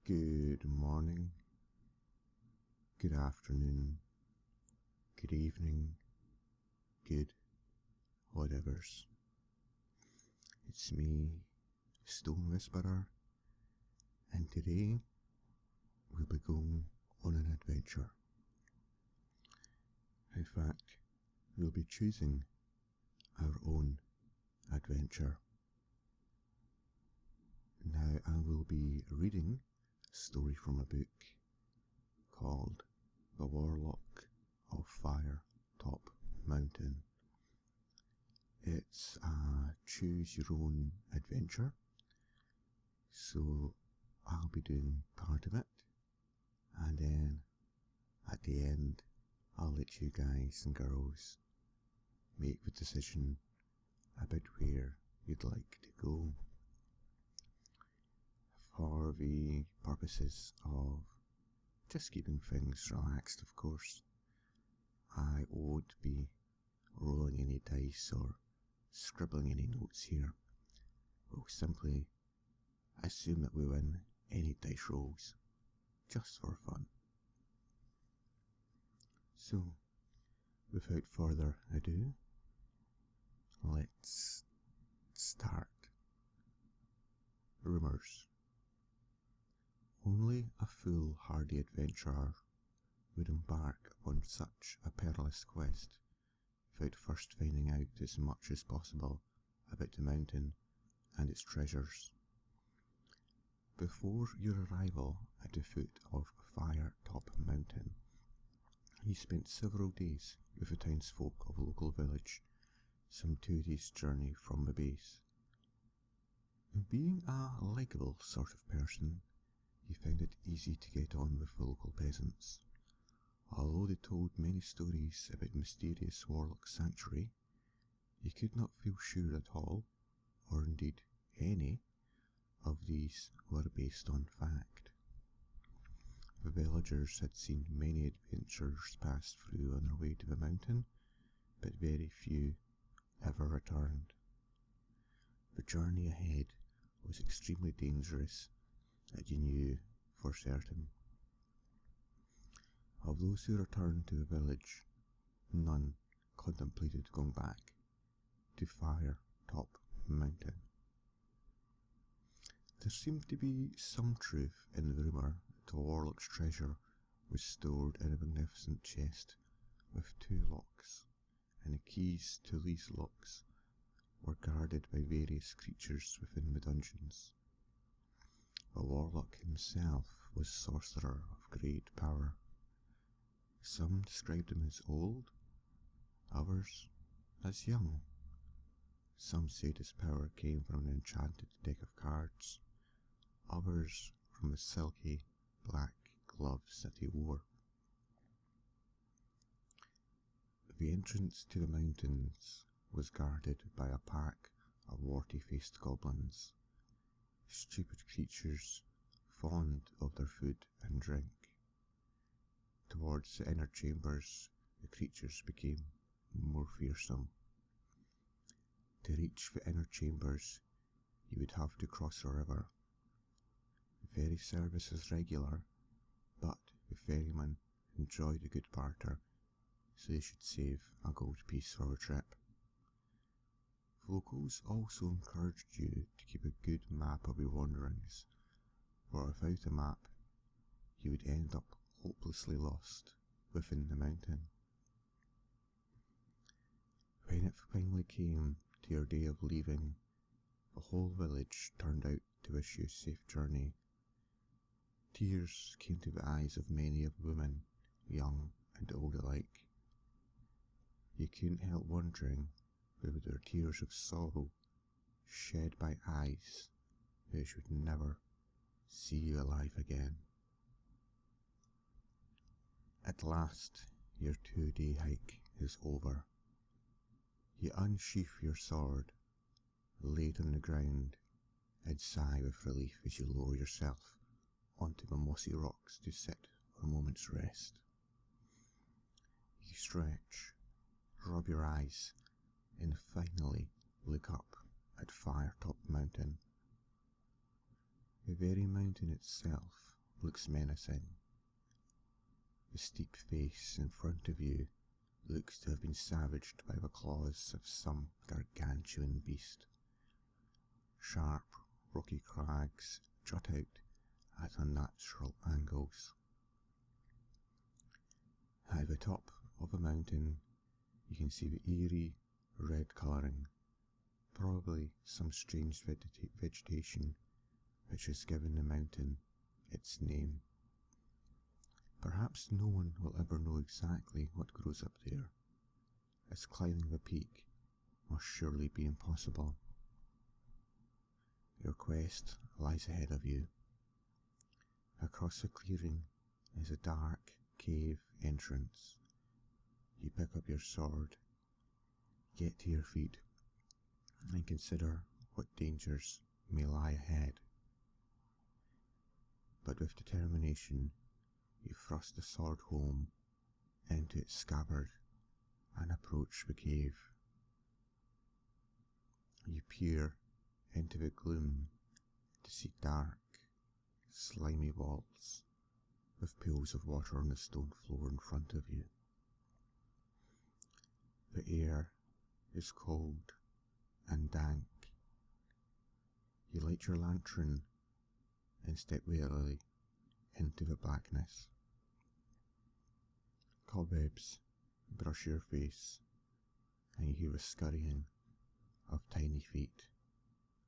Good morning, good afternoon, good evening, good whatevers. It's me, Stone Whisperer, and today we'll be going on an adventure. In fact, we'll be choosing our own adventure. Now I will be reading a story from a book called The Warlock of Firetop Mountain. It's a choose your own adventure, so I'll be doing part of it, and then at the end I'll let you guys and girls make the decision about where you'd like to go. For the purposes of just keeping things relaxed, of course, I won't be rolling any dice or scribbling any notes here. We'll simply assume that we win any dice rolls, just for fun. So, without further ado, let's start. Rumours. Only a foolhardy adventurer would embark upon such a perilous quest without first finding out as much as possible about the mountain and its treasures. Before your arrival at the foot of Firetop Mountain, you spent several days with the townsfolk of a local village, some 2 days' journey from the base. Being a likeable sort of person, you found it easy to get on with the local peasants. Although they told many stories about mysterious Warlock sanctuary, you could not feel sure at all, or indeed any, of these were based on fact. The villagers had seen many adventurers pass through on their way to the mountain, but very few ever returned. The journey ahead was extremely dangerous, that you knew for certain. Of those who returned to the village, none contemplated going back to Firetop Mountain. There seemed to be some truth in the rumour that the Warlock's treasure was stored in a magnificent chest with 2 locks, and the keys to these locks were guarded by various creatures within the dungeons. The Warlock himself was a sorcerer of great power. Some described him as old, others as young. Some said his power came from an enchanted deck of cards, others from the silky black gloves that he wore. The entrance to the mountains was guarded by a pack of warty-faced goblins, stupid creatures fond of their food and drink. Towards the inner chambers, the creatures became more fearsome. To reach the inner chambers, you would have to cross a river. The ferry service is regular, but the ferrymen enjoyed a good barter, so they should save a gold piece for the trip. Locals also encouraged you to keep a good map of your wanderings, for without a map, you would end up hopelessly lost within the mountain. When it finally came to your day of leaving, the whole village turned out to wish you a safe journey. Tears came to the eyes of many of the women, young and old alike. You couldn't help wondering whether they were tears of sorrow shed by eyes which would never see you alive again. At last, your 2-day hike is over. You unsheath your sword, lay it on the ground, and sigh with relief as you lower yourself onto the mossy rocks to sit for a moment's rest. You stretch, rub your eyes, and finally look up at Firetop Mountain. The very mountain itself looks menacing. The steep face in front of you looks to have been savaged by the claws of some gargantuan beast. Sharp, rocky crags jut out at unnatural angles. At the top of the mountain, you can see the eerie red colouring, probably some strange vegetation which has given the mountain its name. Perhaps no one will ever know exactly what grows up there, as climbing the peak must surely be impossible. Your quest lies ahead of you. Across the clearing is a dark cave entrance. You pick up your sword, get to your feet, and consider what dangers may lie ahead. But with determination, you thrust the sword home into its scabbard and approach the cave. You peer into the gloom to see dark, slimy walls with pools of water on the stone floor in front of you. The air is cold and dank. You light your lantern and step warily into the blackness. Cobwebs brush your face, and you hear the scurrying of tiny feet,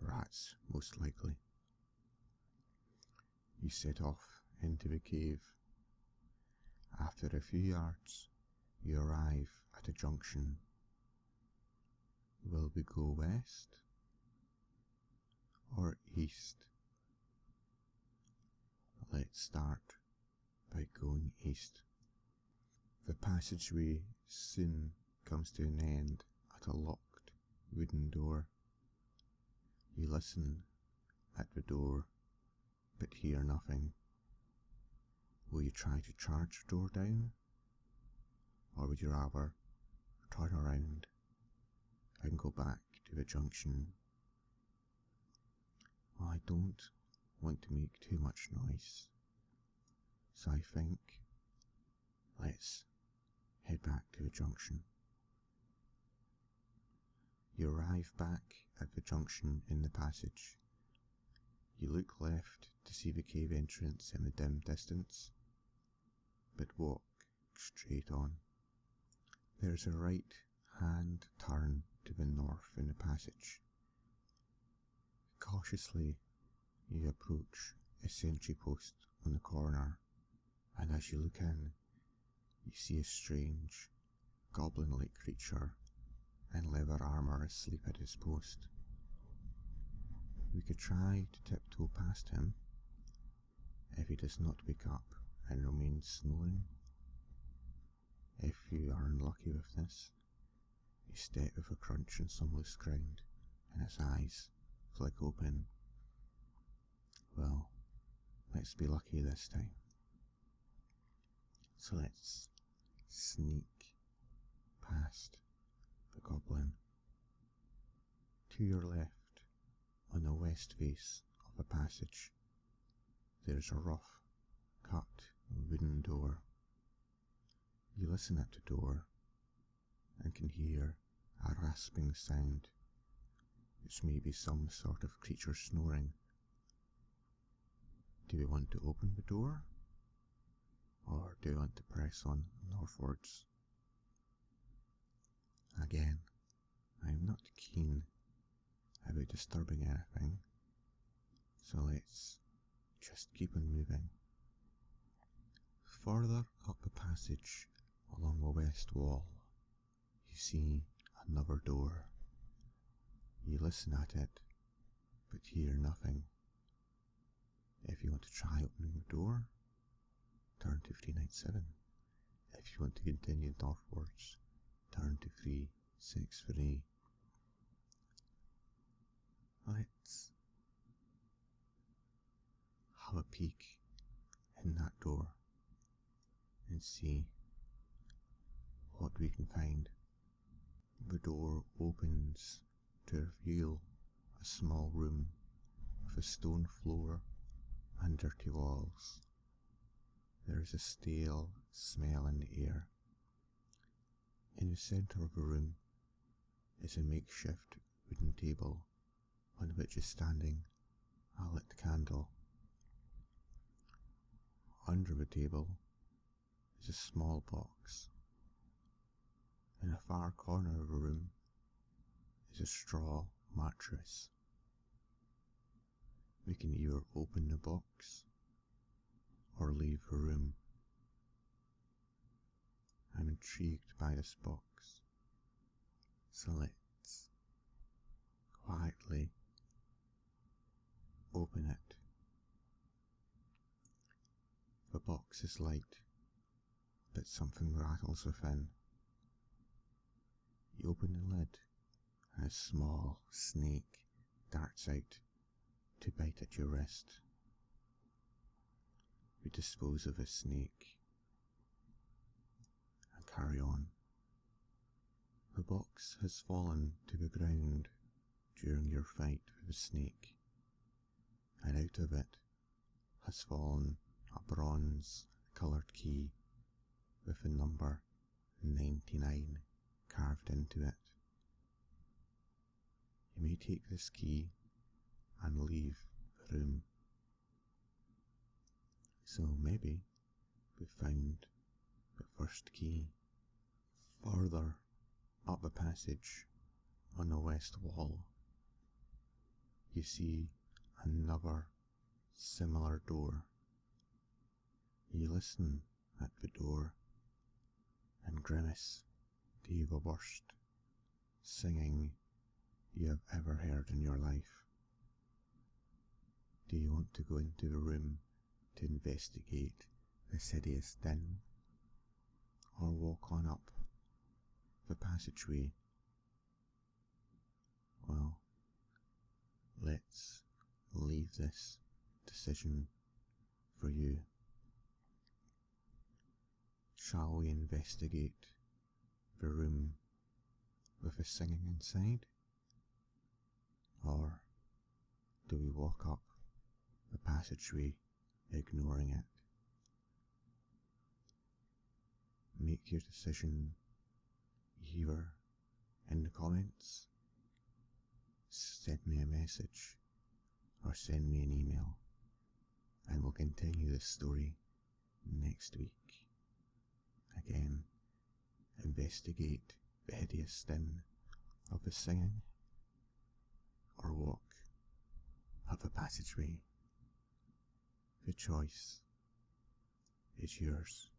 rats most likely. You set off into the cave. After a few yards, you arrive at a junction. Will we go west or east? Let's start by going east. The passageway soon comes to an end at a locked wooden door. You listen at the door, but hear nothing. Will you try to charge the door down? Or would you rather turn around and go back to the junction? Well, I don't want to make too much noise, so I think let's head back to the junction. You arrive back at the junction in the passage. You look left to see the cave entrance in the dim distance, but walk straight on. There's a right-hand turn to the north in the passage. Cautiously, you approach a sentry post on the corner, and as you look in, you see a strange, goblin-like creature in leather armour asleep at his post. We could try to tiptoe past him if he does not wake up and remains snoring. If you are unlucky with this, you step with a crunch on some loose ground and his eyes flick open. Well, let's be lucky this time. So let's sneak past the goblin. To your left, on the west face of the passage, there's a rough, cut wooden door. You listen at the door and can hear a rasping sound, which may be some sort of creature snoring. Do we want to open the door, or do we want to press on northwards? Again, I am not keen about disturbing anything, so let's just keep on moving. Further up the passage along the west wall, you see another door. You listen at it, but hear nothing. If you want to try opening the door, turn to 397. If you want to continue northwards, turn to 363. Let's have a peek in that door and see what we can find. The door opens to reveal a small room with a stone floor and dirty walls. There is a stale smell in the air. In the centre of the room is a makeshift wooden table on which is standing a lit candle. Under the table is a small box. In a far corner of the room is a straw mattress. We can either open the box or leave the room. I'm intrigued by this box, so let's quietly open it. The box is light, but something rattles within. You open the lid, and a small snake darts out to bite at your wrist. You dispose of the snake and carry on. The box has fallen to the ground during your fight with the snake, and out of it has fallen a bronze-coloured key with the number 99 carved into it. You may take this key and leave the room. So maybe we found the first key. Further up the passage on the west wall, you see another similar door. You listen at the door and grimace to the worst singing you have ever heard in your life. Do you want to go into the room to investigate this hideous din, or walk on up the passageway? Well, let's leave this decision for you. Shall we investigate the room with the singing inside, or do we walk up the passageway ignoring it? Make your decision either in the comments, send me a message, or send me an email, and we'll continue this story next week. Again, investigate the hideous din of the singing, or walk up a passageway. The choice is yours.